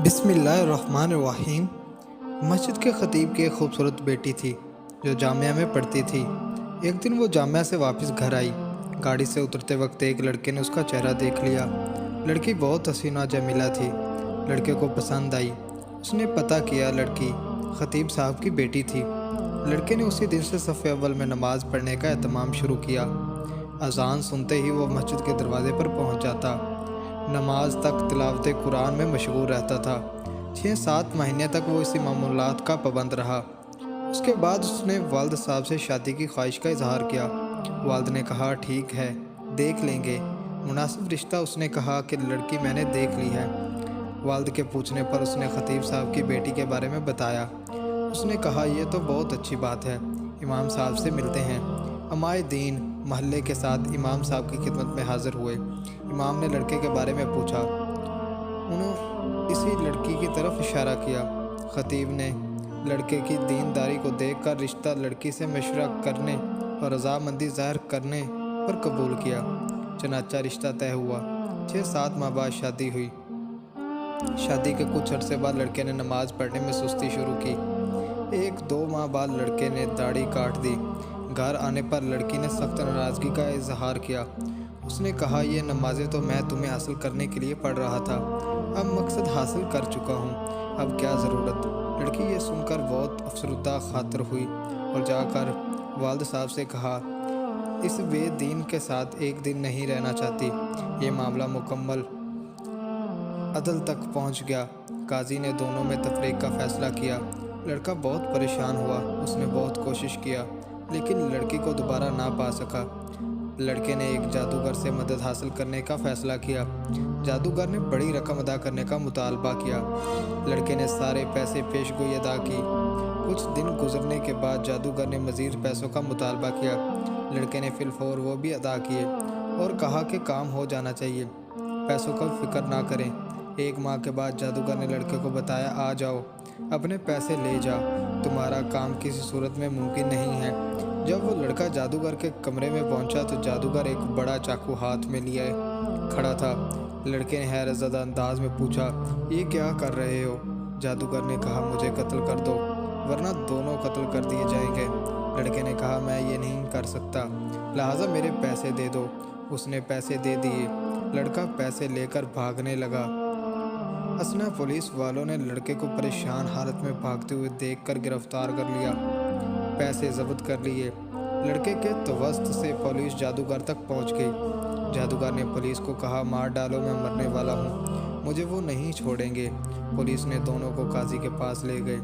बिस्मिल्लाहिर्रहमानिर्रहीम। मस्जिद के खतीब की एक खूबसूरत बेटी थी जो जामिया में पढ़ती थी। एक दिन वो जामिया से वापस घर आई। गाड़ी से उतरते वक्त एक लड़के ने उसका चेहरा देख लिया। लड़की बहुत हसीना जमीला थी। लड़के को पसंद आई। उसने पता किया लड़की खतीब साहब की बेटी थी। लड़के ने उसी दिन से सफ़े अव्वल में नमाज़ पढ़ने का एहतमाम शुरू किया। अज़ान सुनते ही वो मस्जिद के दरवाज़े पर पहुंच जाता। नमाज तक तिलावत कुरान में मशगूल रहता था। 6-7 महीने तक वो इसी मामूलात का पाबंद रहा। उसके बाद उसने वालिद साहब से शादी की ख्वाहिश का इजहार किया। वालिद ने कहा ठीक है, देख लेंगे मुनासिब रिश्ता। उसने कहा कि लड़की मैंने देख ली है। वालिद के पूछने पर उसने खतीब साहब की बेटी के बारे में बताया। उसने कहा यह तो बहुत अच्छी बात है, इमाम साहब से मिलते हैं। हमारे दीन महल्ले के साथ इमाम साहब की खिदमत में हाजिर हुए। इमाम ने लड़के के बारे में पूछा। उन्होंने इसी लड़की की तरफ इशारा किया। खतीब ने लड़के की दीनदारी को देखकर रिश्ता लड़की से मशवरा करने और रज़ामंदी ज़ाहिर करने पर कबूल किया। चनाचा रिश्ता तय हुआ। 6-7 माह बाद शादी हुई। शादी के कुछ अरसे बाद लड़के ने नमाज पढ़ने में सुस्ती शुरू की। 1-2 माह बाद लड़के ने दाढ़ी काट दी। घर आने पर लड़की ने सख्त नाराज़गी का इजहार किया। उसने कहा यह नमाज़ें तो मैं तुम्हें हासिल करने के लिए पढ़ रहा था, अब मकसद हासिल कर चुका हूँ, अब क्या ज़रूरत। लड़की ये सुनकर बहुत अफसरदा खातर हुई और जाकर वालिद साहब से कहा इस बेदीन के साथ एक दिन नहीं रहना चाहती। ये मामला मुकम्मल अदल तक पहुँच गया। काजी ने दोनों में तफरीक का फ़ैसला किया। लड़का बहुत परेशान हुआ। उसने बहुत कोशिश किया लेकिन लड़की को दोबारा ना पा सका। लड़के ने एक जादूगर से मदद हासिल करने का फ़ैसला किया। जादूगर ने बड़ी रकम अदा करने का मुतालबा किया। लड़के ने सारे पैसे पेशगोई अदा की। कुछ दिन गुजरने के बाद जादूगर ने मज़ीद पैसों का मुतालबा किया। लड़के ने फिलफौर वो भी अदा किए और कहा कि काम हो जाना चाहिए, पैसों का फिक्र ना करें। 1 माह के बाद जादूगर ने लड़के को बताया आ जाओ, अपने पैसे ले जाओ, तुम्हारा काम किसी सूरत में मुमकिन नहीं है। जब वो लड़का जादूगर के कमरे में पहुंचा तो जादूगर एक बड़ा चाकू हाथ में लिए खड़ा था। लड़के ने हैरत ज़दा अंदाज में पूछा ये क्या कर रहे हो। जादूगर ने कहा मुझे कत्ल कर दो वरना दोनों कत्ल कर दिए जाएंगे। लड़के ने कहा मैं ये नहीं कर सकता, लिहाजा मेरे पैसे दे दो। उसने पैसे दे दिए। लड़का पैसे लेकर भागने लगा। असना पुलिस वालों ने लड़के को परेशान हालत में भागते हुए देखकर गिरफ्तार कर लिया। पैसे जब्त कर लिए। लड़के के तवस्त से पुलिस जादूगर तक पहुंच गई। जादूगर ने पुलिस को कहा मार डालो, मैं मरने वाला हूं, मुझे वो नहीं छोड़ेंगे। पुलिस ने दोनों को काजी के पास ले गए।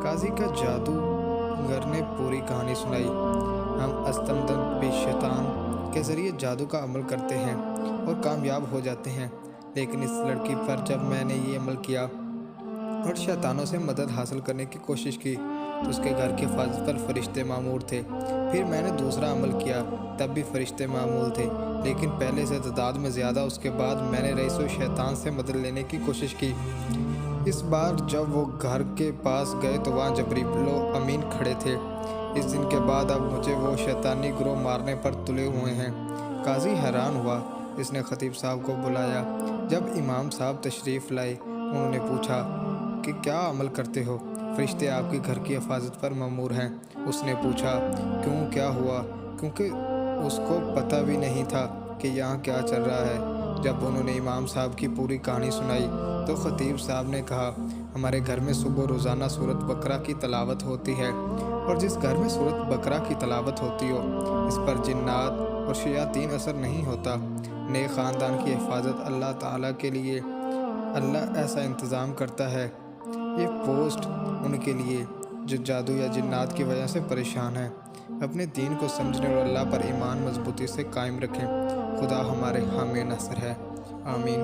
काजी का जादूगर ने पूरी कहानी सुनाई। हम अस्तमदन बे शैतान के ज़रिए जादू का अमल करते हैं और कामयाब हो जाते हैं, लेकिन इस लड़की पर जब मैंने ये अमल किया और शैतानों से मदद हासिल करने की कोशिश की तो उसके घर की हिफाजत पर फरिश्ते मामूर थे। फिर मैंने दूसरा अमल किया, तब भी फरिश्ते मामूल थे, लेकिन पहले से तादाद में ज़्यादा। उसके बाद मैंने रईसो शैतान से मदद लेने की कोशिश की। इस बार जब वो घर के पास गए तो वहाँ जबरीलो अमीन खड़े थे। इस दिन के बाद अब मुझे वो शैतानी ग्रोह मारने पर तुले हुए हैं। काजी हैरान हुआ। इसने खतीब साहब को बुलाया। जब इमाम साहब तशरीफ़ लाए उन्होंने पूछा कि क्या अमल करते हो। फरिश्ते आपके घर की हिफाजत पर मामूर हैं। उसने पूछा क्यों, क्या हुआ, क्योंकि उसको पता भी नहीं था कि यहाँ क्या चल रहा है। जब उन्होंने इमाम साहब की पूरी कहानी सुनाई तो खतीब साहब ने कहा हमारे घर में सुबह रोज़ाना सूरत बकरा की तलावत होती है और जिस घर में सूरत बकरा की तलावत होती हो इस पर जिन्नात और शयातीन असर नहीं होता। नेक ख़ानदान की हिफाजत अल्लाह ताला के लिए अल्लाह ऐसा इंतज़ाम करता है। ये पोस्ट उनके लिए जो जादू या जिन्नात की वजह से परेशान हैं। अपने दीन को समझने और अल्लाह पर ईमान मजबूती से कायम रखें। खुदा हमारे हामी नसर है। आमीन।